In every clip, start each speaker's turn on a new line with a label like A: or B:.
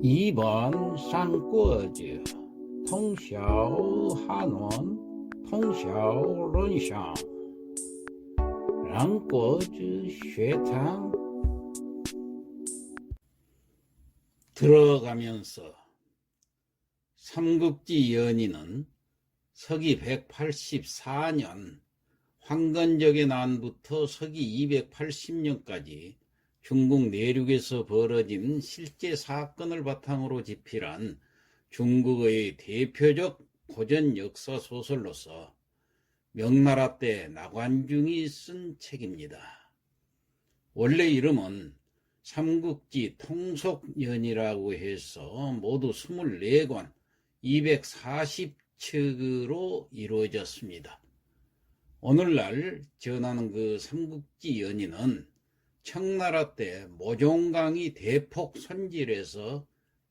A: 2번三国志通晓汉文通晓论想两国之学堂들어가면서 삼국지 연의는 서기 184년 황건적의 난부터 서기 280년까지 중국 내륙에서 벌어진 실제 사건을 바탕으로 집필한 중국의 대표적 고전 역사 소설로서 명나라 때 나관중이 쓴 책입니다. 원래 이름은 삼국지 통속연이라고 해서 모두 24권 240척으로 이루어졌습니다. 오늘날 전하는 그 삼국지 연의는 청나라 때 모종강이 대폭 손질해서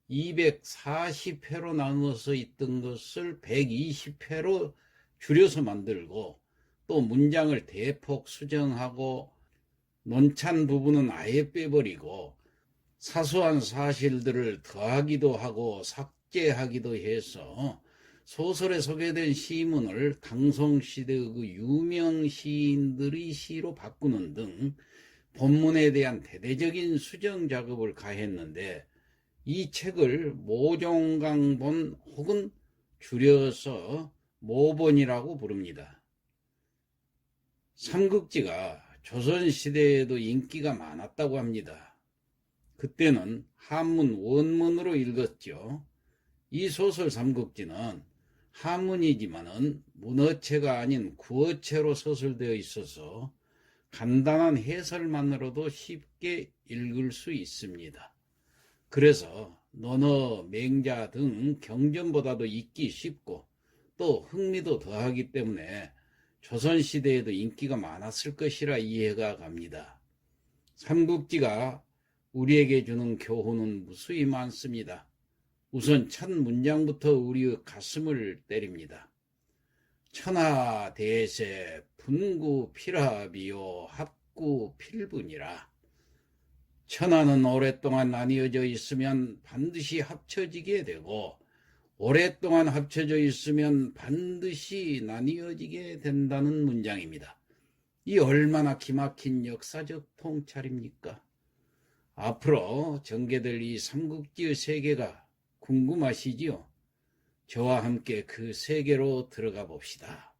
A: 240회로 나누어서 있던 것을 120회로 줄여서 만들고 또 문장을 대폭 수정하고 논찬 부분은 아예 빼버리고 사소한 사실들을 더하기도 하고 삭제하기도 해서 소설에 소개된 시문을 당송시대의 그 유명 시인들의 시로 바꾸는 등 본문에 대한 대대적인 수정 작업을 가했는데 이 책을 모종강본 혹은 줄여서 모본이라고 부릅니다. 삼국지가 조선시대에도 인기가 많았다고 합니다. 그때는 한문 원문으로 읽었죠. 이 소설 삼국지는 한문이지만은 문어체가 아닌 구어체로 서술되어 있어서 간단한 해설만으로도 쉽게 읽을 수 있습니다. 그래서 논어, 맹자 등 경전보다도 읽기 쉽고 또 흥미도 더하기 때문에 조선시대에도 인기가 많았을 것이라 이해가 갑니다. 삼국지가 우리에게 주는 교훈은 무수히 많습니다. 우선 첫 문장부터 우리의 가슴을 때립니다. 천하대세 분구필합이요 합구필분이라. 천하는 오랫동안 나뉘어져 있으면 반드시 합쳐지게 되고 오랫동안 합쳐져 있으면 반드시 나뉘어지게 된다는 문장입니다. 이 얼마나 기막힌 역사적 통찰입니까? 앞으로 전개될 이 삼국지의 세계가 궁금하시지요? 저와 함께 그 세계로 들어가 봅시다.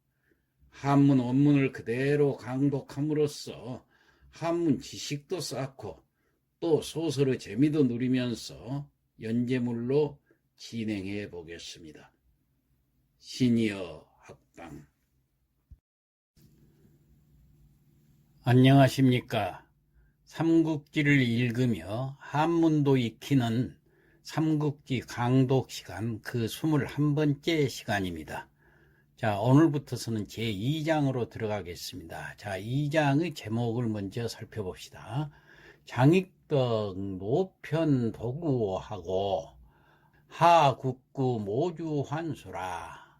A: 한문 원문을 그대로 강독함으로써 한문 지식도 쌓고 또 소설의 재미도 누리면서 연재물로 진행해 보겠습니다. 시니어 학당. 안녕하십니까. 삼국지를 읽으며 한문도 익히는 삼국지 강독 시간 그 21번째 시간입니다. 자, 오늘부터서는 제2장으로 들어가겠습니다. 자, 2장의 제목을 먼저 살펴봅시다. 장익덕 노편 도구하고 하국구 모주 환수라.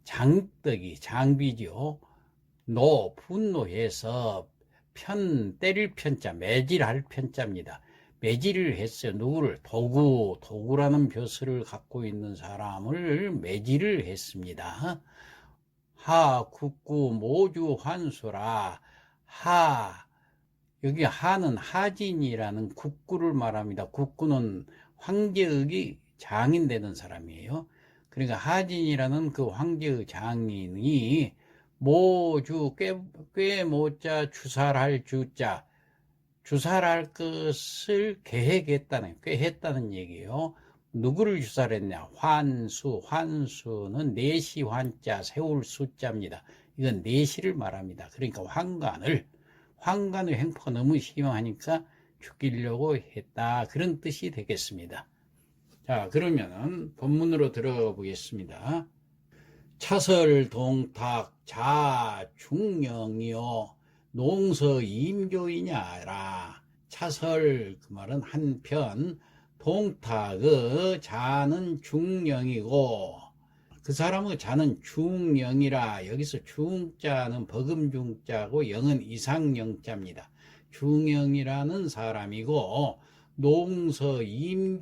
A: 장익덕이 장비죠. 분노해서 때릴 편자, 매질할 편자입니다. 매질을 했어요. 누구를? 도구라는 벼슬을 갖고 있는 사람을 매질을 했습니다. 하국구 모주 환수라. 여기 하는 하진이라는 국구를 말합니다. 국구는 황제의 장인 되는 사람이에요. 그러니까 하진이라는 그 황제의 장인이 모주, 꾀모자, 주살할 주자, 주살할 것을 꾀했다는 얘기예요. 누구를 주살했냐? 환수는 내시 환자, 세울 숫자입니다. 이건 내시를 말합니다. 그러니까 황간의 횡포가 너무 심하니까 죽이려고 했다. 그런 뜻이 되겠습니다. 자, 그러면은 본문으로 들어가 보겠습니다. 차설 동탁 자중령이요 농서 임교이냐라. 차설 그 말은 한편, 동탁의 자는 중령이고 그 사람의 자는 중령이라. 여기서 중자는 버금중자고 영은 이상영자입니다. 중령이라는 사람이고 농서임조이냐라.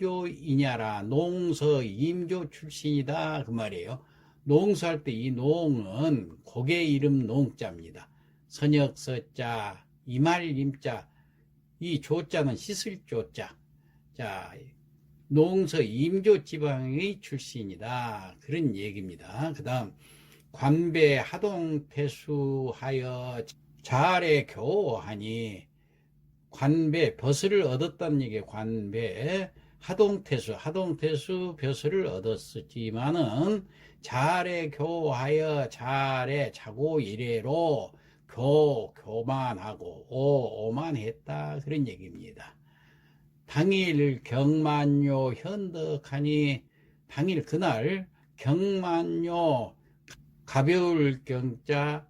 A: 농서임조 출신이다 그 말이에요. 농서할 때 이 농은 고개 이름 농자입니다. 선역서자, 이말임자, 이 조자는 씻을 조자. 자, 농서임조 지방의 출신이다 그런 얘기입니다. 그 다음 관배 하동태수하여 자아래 교하니, 관배 벼슬을 얻었다는 얘기예요. 관배 하동태수 벼슬을 얻었지만은 자아래 교하여, 자아래 자고 이래로 교만하고 오만했다 그런 얘기입니다. 당일 경만요 현덕하니, 당일 그날 경만요 가벼울 경자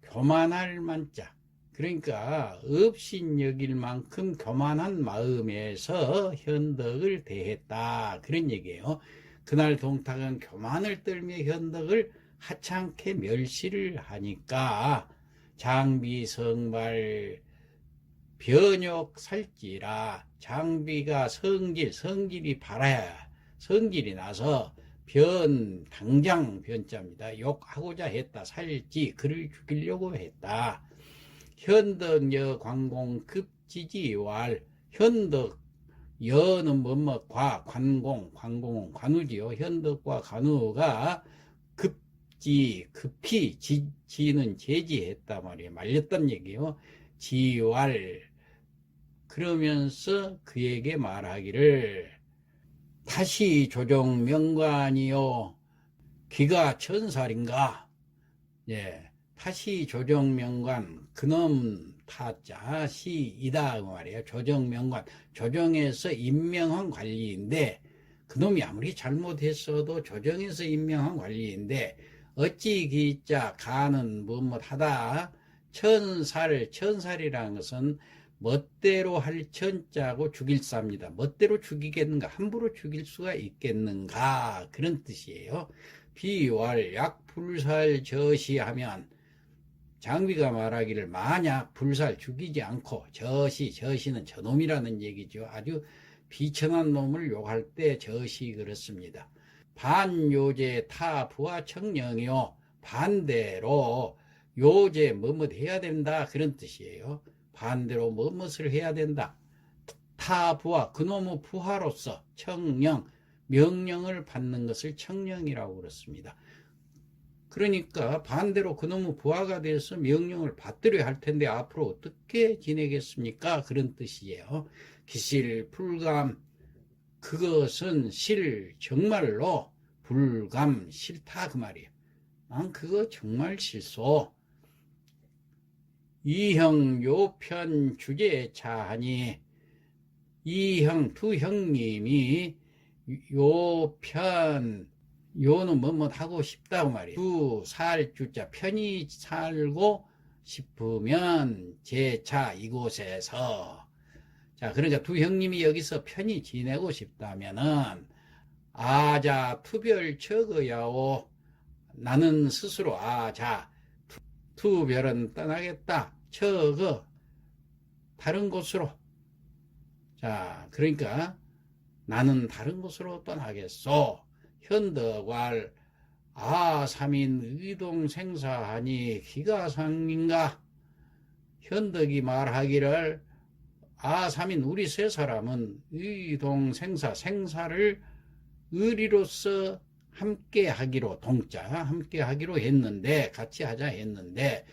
A: 교만할 만자, 그러니까 업신여길 만큼 교만한 마음에서 현덕을 대했다 그런 얘기예요. 그날 동탁은 교만을 떨며 현덕을 하찮게 멸시를 하니까 장비성발 변욕 살지라, 장비가 성질이 발아야 성질이 나서 당장 변자입니다. 욕하고자 했다. 살지, 그를 죽이려고 했다. 현덕여 관공 급지지왈, 현덕 여는 뭐뭐 관공은 관우지요. 현덕과 관우가 급히 지는 제지했다 말이에요. 말렸단 얘기요. 지왈, 그러면서 그에게 말하기를, 다시 조정명관이요 기가 1000살인가. 예, 다시 조정명관, 그놈 타자 시이다 그 말이에요. 조정명관, 조정에서 임명한 관리인데, 그놈이 아무리 잘못했어도 조정에서 임명한 관리인데 어찌 기자 가는 뭐뭐하다. 1000살이라는 것은 멋대로 할 천자고 죽일사입니다. 멋대로 죽이겠는가, 함부로 죽일 수가 있겠는가, 그런 뜻이에요. 비왈 약불살 저시하면, 장비가 말하기를 만약 불살 죽이지 않고, 저시는 저놈이라는 얘기죠. 아주 비천한 놈을 욕할 때 저시 그렇습니다. 반요제 타부와 청령이요, 반대로 요제 뭐뭐 해야 된다 그런 뜻이에요. 반대로 무엇을 해야 된다. 타부하, 그놈의 부하로서 청령, 명령을 받는 것을 청령이라고 그렇습니다. 그러니까 반대로 그놈의 부하가 돼서 명령을 받들어야 할 텐데 앞으로 어떻게 지내겠습니까? 그런 뜻이에요. 기실 불감, 그것은 정말로 불감 싫다 그 말이에요. 난 그거 정말 싫소. 이형 요편 주제차하니, 두 형님이 요편, 요는 뭐뭐 하고 싶다고 말이에요. 살주자, 편히 살고 싶으면 제차 이곳에서, 자, 그러니까 두 형님이 여기서 편히 지내고 싶다면은 아자 투별 처거야오, 나는 스스로 투별은 떠나겠다. 다른 곳으로. 자, 그러니까 나는 다른 곳으로 떠나겠소. 현덕왈 삼인 의동생사하니 기가상인가. 현덕이 말하기를 삼인 우리 세 사람은 생사를 의리로서 함께 하기로, 함께 하기로 했는데, 같이 하자 했는데,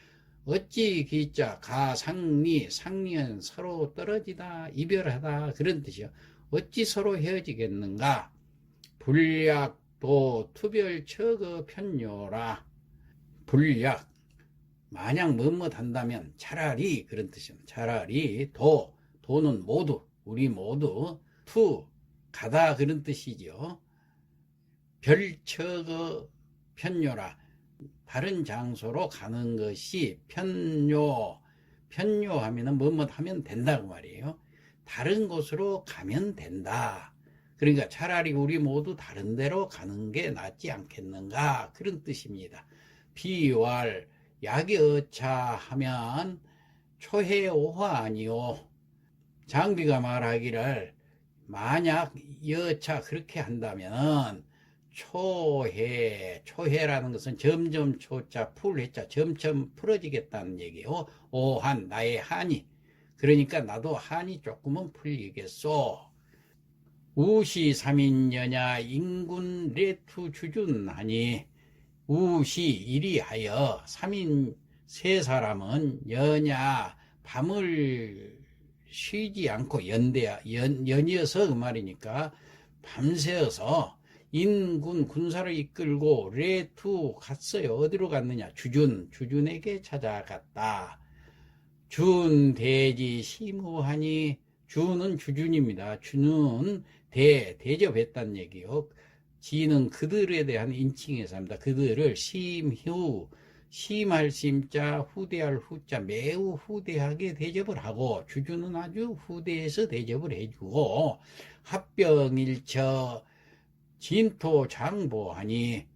A: 어찌 기자 상리는 서로 떨어지다, 이별하다 그런 뜻이요. 어찌 서로 헤어지겠는가. 불약도 투별 처거 편요라. 불약, 만약 한다면 차라리 그런 뜻이요. 차라리 도는 모두, 우리 모두, 가다 그런 뜻이죠. 별처거 편요라, 다른 장소로 가는 것이 편요하면은 하면 된다고 말이에요. 다른 곳으로 가면 된다. 그러니까 차라리 우리 모두 다른 데로 가는 게 낫지 않겠는가, 그런 뜻입니다. 비왈 약이 어차 하면 초해오화 아니요. 장비가 말하기를 만약 여차 그렇게 한다면 초해라는 것은 점점 초자 풀해자 점점 풀어지겠다는 얘기요. 오한 나의 한이 그러니까 나도 한이 조금은 풀리겠소. 우시 삼인여냐 인군 레투 주준하니 우시 이리하여 삼인 세 사람은 여냐 밤을 쉬지 않고 연이어서 그 말이니까 밤새어서 인군 군사를 이끌고 레투 갔어요. 어디로 갔느냐? 주준에게 찾아갔다. 준 대지 시무하니 주는 주준입니다. 주는 대접했다는 얘기요. 지는 그들에 대한 인칭에서 합니다. 그들을 심휴 심할 심자 후대할 후자 매우 후대하게 대접을 하고 주주는 아주 후대해서 대접을 해주고 합병일처 진토장보하니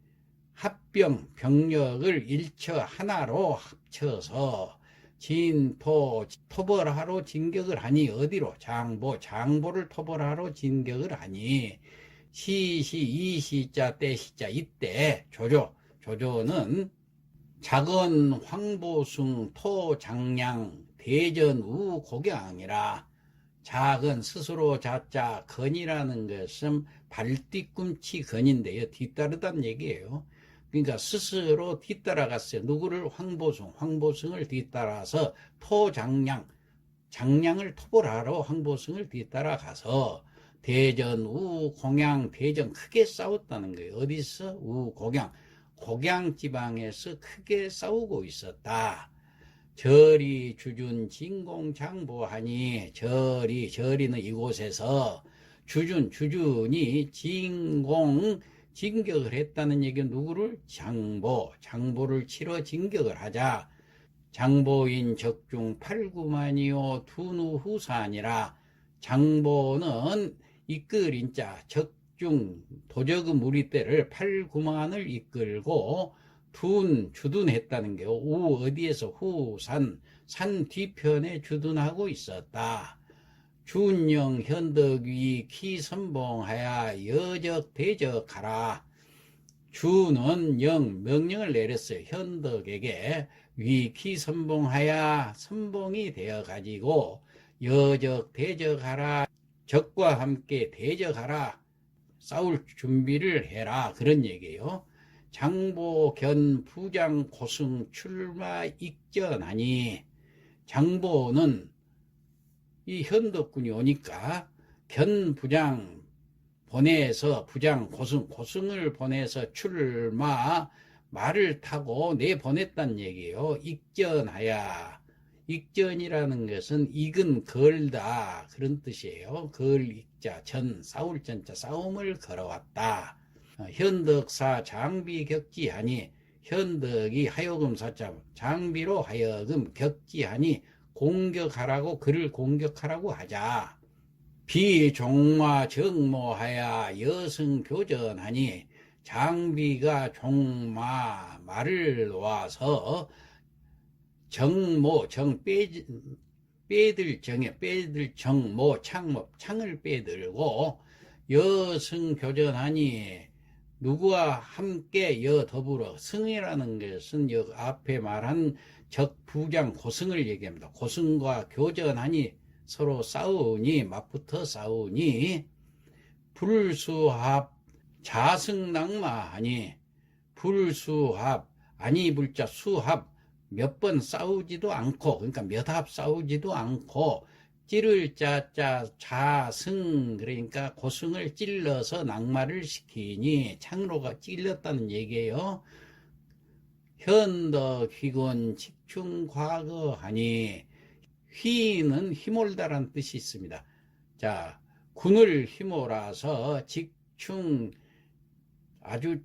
A: 합병 병력을 일처 하나로 합쳐서 진토 토벌하러 진격을 하니 어디로 장보를 토벌하러 진격을 하니 이시자 때시자 이때 조조는 작은 황보숭 토장량 대전우 곡양이라 작은 스스로 자자 건이라는 것은 발뒤꿈치 건인데요. 뒤따르다는 얘기예요. 그러니까 스스로 뒤따라갔어요. 누구를? 황보숭을 뒤따라서 장량을 토벌하러 황보숭을 뒤따라가서 대전 우공양 대전 크게 싸웠다는 거예요. 어디서? 곡양 지방에서 크게 싸우고 있었다. 절이 주준 진공장보하니 절이는 이곳에서 주준이 진격을 했다는 얘기는 누구를? 장보를 치러 진격을 하자. 장보인 적중 8구만이요 두누후사니라. 장보는 이끌인 자 적중 도적의 무리대를 8구만을 이끌고 주둔했다는 게 어디에서? 산 뒤편에 주둔하고 있었다. 준영 현덕위 키선봉하야 여적 대적하라. 주는 명령을 내렸어요. 현덕에게 위키 선봉하야 선봉이 되어 가지고 여적 대적하라. 적과 함께 대적하라. 싸울 준비를 해라. 그런 얘기예요. 장보 견 부장 고승 출마 익전하니 장보는 이 현덕군이 오니까 견 부장 보내서 고승을 보내서 출마 말을 타고 내보냈단 얘기예요. 익전이라는 것은 익은 걸다 그런 뜻이에요. 익자 전 싸울 전자 싸움을 걸어왔다. 현덕사 장비 격지하니 현덕이 하여금 사자 장비로 하여금 격지하니 공격하라고 그를 공격하라고 하자. 비종마 정모하야 여승 교전하니 장비가 말을 놓아서 창을 빼들고 여승 교전하니 누구와 함께 더불어 승이라는 것은 앞에 말한 적부장 고승을 얘기합니다. 고승과 교전하니 서로 맞붙어 싸우니 불수합 자승낙마하니 불자 수합 몇 번 싸우지도 않고 그러니까 몇 합 싸우지도 않고 찌를 자승 그러니까 고승을 찔러서 낙마를 시키니 창로가 찔렸다는 얘기예요. 현덕휘군 직충과거하니 휘는 휘몰다라는 뜻이 있습니다. 자, 군을 휘몰아서 아주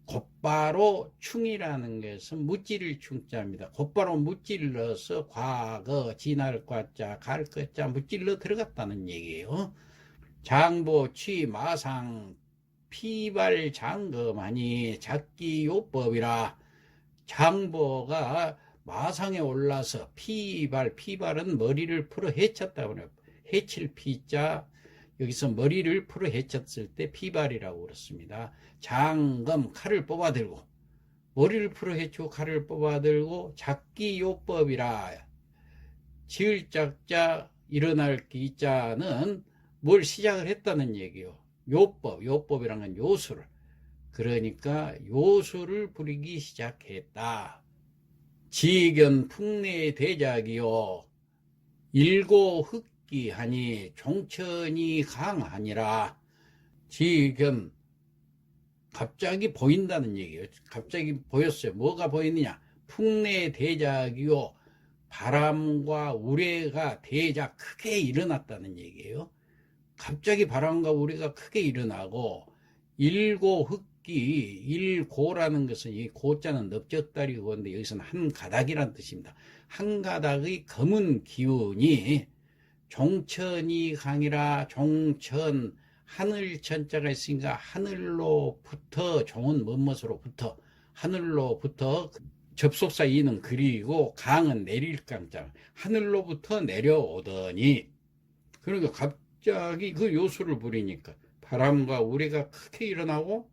A: 곧바로 충이라는 것은 무찌를 충자입니다. 곧바로 무찔러서 과거 지날 과자 갈 거자 무찔러 들어갔다는 얘기예요. 장보 취 마상 피발 장검하니 작기요법이라. 장보가 마상에 올라서 피발은 머리를 풀어 해칠 피자, 여기서 머리를 풀어 헤쳤을 때 피발이라고 그렇습니다. 장검, 칼을 뽑아들고, 머리를 풀어 헤치고 칼을 뽑아들고, 작기요법이라, 지을 짝자 일어날 기자는 뭘 시작을 했다는 얘기요. 요법이란 건 요술을. 그러니까 요술을 부리기 시작했다. 지견 풍내 대작이요. 일고 흑기하니 종천이 강하니라. 지견 갑자기 보인다는 얘기예요. 갑자기 보였어요. 뭐가 보이느냐? 풍내 대작이요. 바람과 우레가 대작 크게 일어났다는 얘기예요. 갑자기 바람과 우레가 크게 일어나고 일고 흑기, 일고라는 것은 이 고자는 넓적다리고 그런데 여기서는 한 가닥이란 뜻입니다. 한 가닥의 검은 기운이 종천이 강이라. 종천, 하늘 천자가 있으니까 하늘로부터, 종은 뭐뭇으로부터, 하늘로부터, 접속사 이는 그리고 강은 내릴 강자, 하늘로부터 내려오더니, 그러니까 갑자기 그 요술을 부리니까 바람과 우레가 크게 일어나고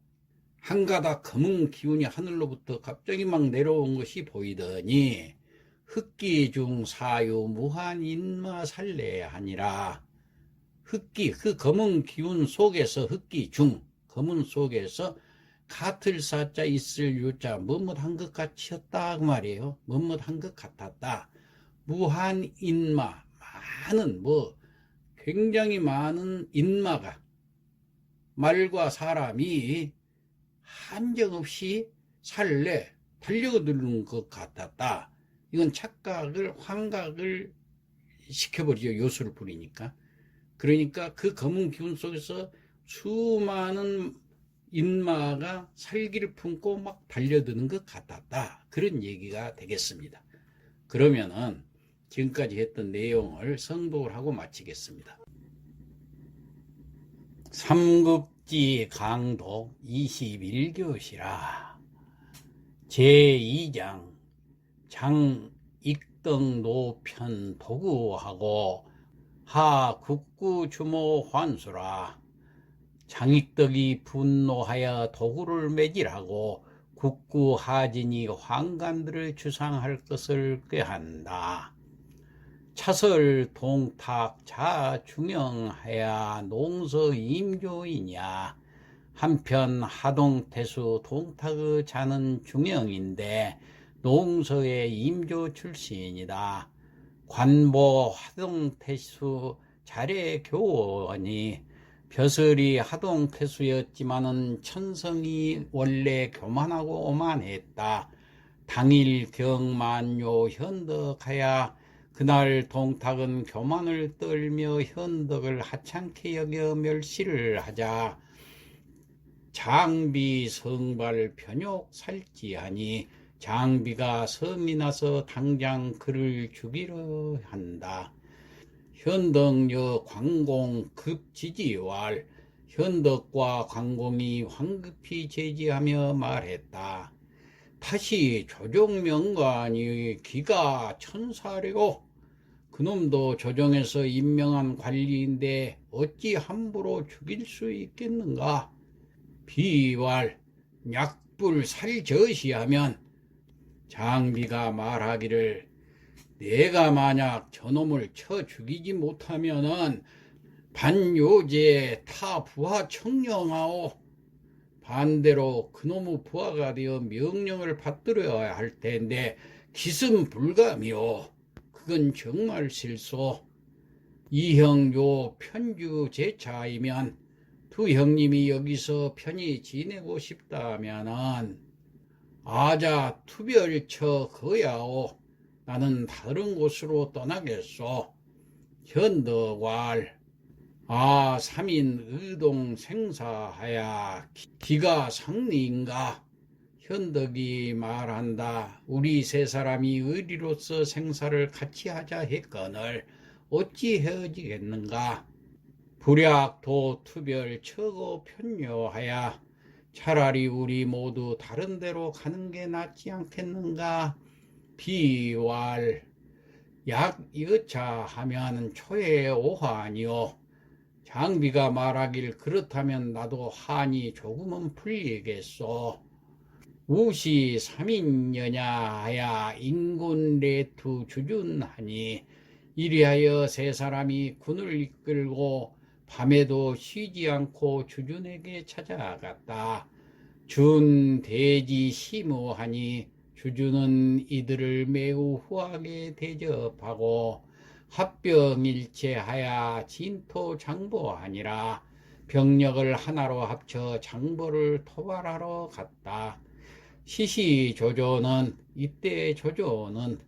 A: 한 가닥 검은 기운이 하늘로부터 갑자기 막 내려온 것이 보이더니 흑기 중 사유 무한 인마 살래하니라. 흑기, 그 검은 기운 속에서, 흑기 중, 검은 속에서 같을 사자 있을 유자, 뭐뭇한 것 같이였다 그 말이에요. 뭐뭇한 것 같았다. 무한 인마, 많은, 굉장히 많은 인마가, 말과 사람이 한정없이 살래 달려드는 것 같았다. 이건 착각을, 환각을 시켜버리죠. 요술을 부리니까. 그러니까 그 검은 기운 속에서 수많은 인마가 살기를 품고 막 달려드는 것 같았다. 그런 얘기가 되겠습니다. 그러면은 지금까지 했던 내용을 성독을 하고 마치겠습니다. 삼급지 강독 21교시라. 제2장 장익덕 노편 도구하고 하 국구주모 환수라. 장익덕이 분노하여 도구를 매질하고 국구하진이 환관들을 주상할 것을 꾀한다. 차설 동탁 자중영하야 농서 임조이냐. 한편 하동태수 동탁의 자는 중영인데 농서의 임조 출신이다. 관보 하동태수 자례 교원이 벼슬이 하동태수였지만은 천성이 원래 교만하고 오만했다. 당일 경만요 현덕하야. 그날 동탁은 교만을 떨며 현덕을 하찮게 여겨 멸시를 하자 장비 성발 편욕 살지하니 장비가 성이 나서 당장 그를 죽이려 한다. 현덕여 광공 급지지왈. 현덕과 광공이 황급히 제지하며 말했다. 다시 조정명관이 기가 천사래고 그놈도 조정에서 임명한 관리인데 어찌 함부로 죽일 수 있겠는가. 비왈 약불 살저시하면 장비가 말하기를 내가 만약 저놈을 쳐 죽이지 못하면은 반요제 타 부하 청령하오. 반대로 그놈의 부하가 되어 명령을 받들어야 할 텐데 기승불감이오. 그건 정말 실소. 이형요 편주 제차이면 두 형님이 여기서 편히 지내고 싶다면은 아자 투별처 거야오. 나는 다른 곳으로 떠나겠소. 현덕왈 삼인 의동 생사하야 기가 상리인가. 현덕이 말한다. 우리 세 사람이 의리로서 생사를 같이 하자 했거늘 어찌 헤어지겠는가. 불약도 투별 처고 편요하야 차라리 우리 모두 다른 데로 가는 게 낫지 않겠는가. 비왈 약여차 하면 초의 오한이요. 장비가 말하길 그렇다면 나도 한이 조금은 풀리겠소. 우시 삼인여냐 하야 인군레투 주준하니 이리하여 세 사람이 군을 이끌고 밤에도 쉬지 않고 주준에게 찾아갔다. 준 대지 시무하니 주준은 이들을 매우 후하게 대접하고 합병일체하여 진토장보하니라. 병력을 하나로 합쳐 장보를 토벌하러 갔다. 시시조조는 이때 조조는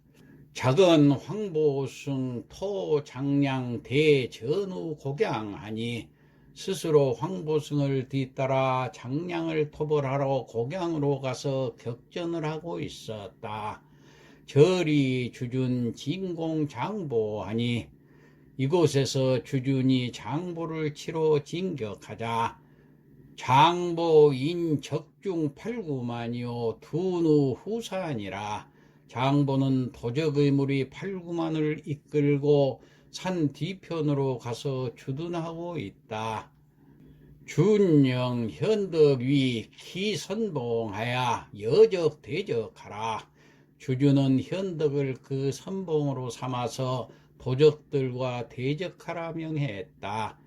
A: 작은 황보승 토장량 대전후 곡양하니 스스로 황보승을 뒤따라 장량을 토벌하러 곡양으로 가서 격전을 하고 있었다. 절이 주준 진공장보하니 이곳에서 주준이 장보를 치러 진격하자 장보인 적중 8구만이요 두누 후산이라. 장보는 도적의 무리 8구만을 이끌고 산 뒤편으로 가서 주둔하고 있다. 준영 현덕위 기선봉하여 여적대적하라. 주준은 현덕을 그 선봉으로 삼아서 도적들과 대적하라 명했다.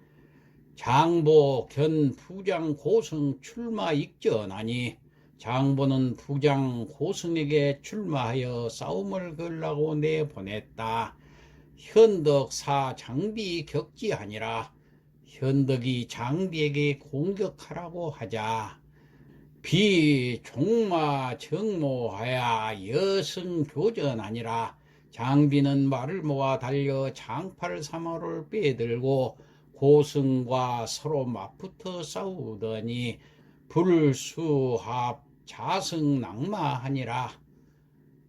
A: 장보 견 부장 고승 출마 익전하니 장보는 부장 고승에게 출마하여 싸움을 걸라고 내보냈다. 현덕사 장비 격지하니라. 현덕이 장비에게 공격하라고 하자 비종마 정모하여 여승교전하니라. 장비는 말을 모아 달려 장팔 3호를 빼들고 고승과 서로 맞붙어 싸우더니 불수합 자승낙마하니라.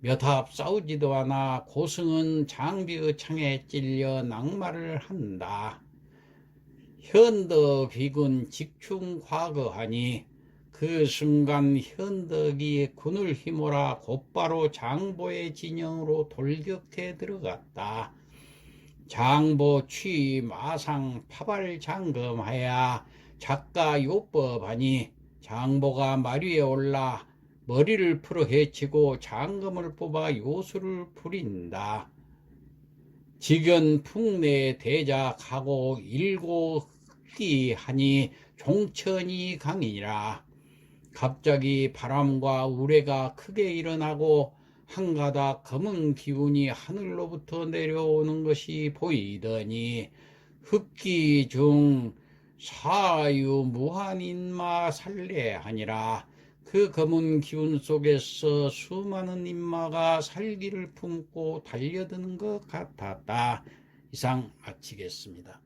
A: 몇 합 싸우지도 않아 고승은 장비의 창에 찔려 낙마를 한다. 현덕 비군 직충과거하니 그 순간 현덕이 군을 휘몰아 곧바로 장보의 진영으로 돌격해 들어갔다. 장보 취 마상 파발 장검하여 작가 요법하니 장보가 마리에 올라 머리를 풀어 헤치고 장검을 뽑아 요술을 부린다. 직연 풍내 대작하고 일고흑기하니 종천이 강이라. 갑자기 바람과 우레가 크게 일어나고 한 가닥 검은 기운이 하늘로부터 내려오는 것이 보이더니 흑기 중 사유무한인마 살래하니라. 그 검은 기운 속에서 수많은 인마가 살기를 품고 달려드는 것 같았다. 이상 마치겠습니다.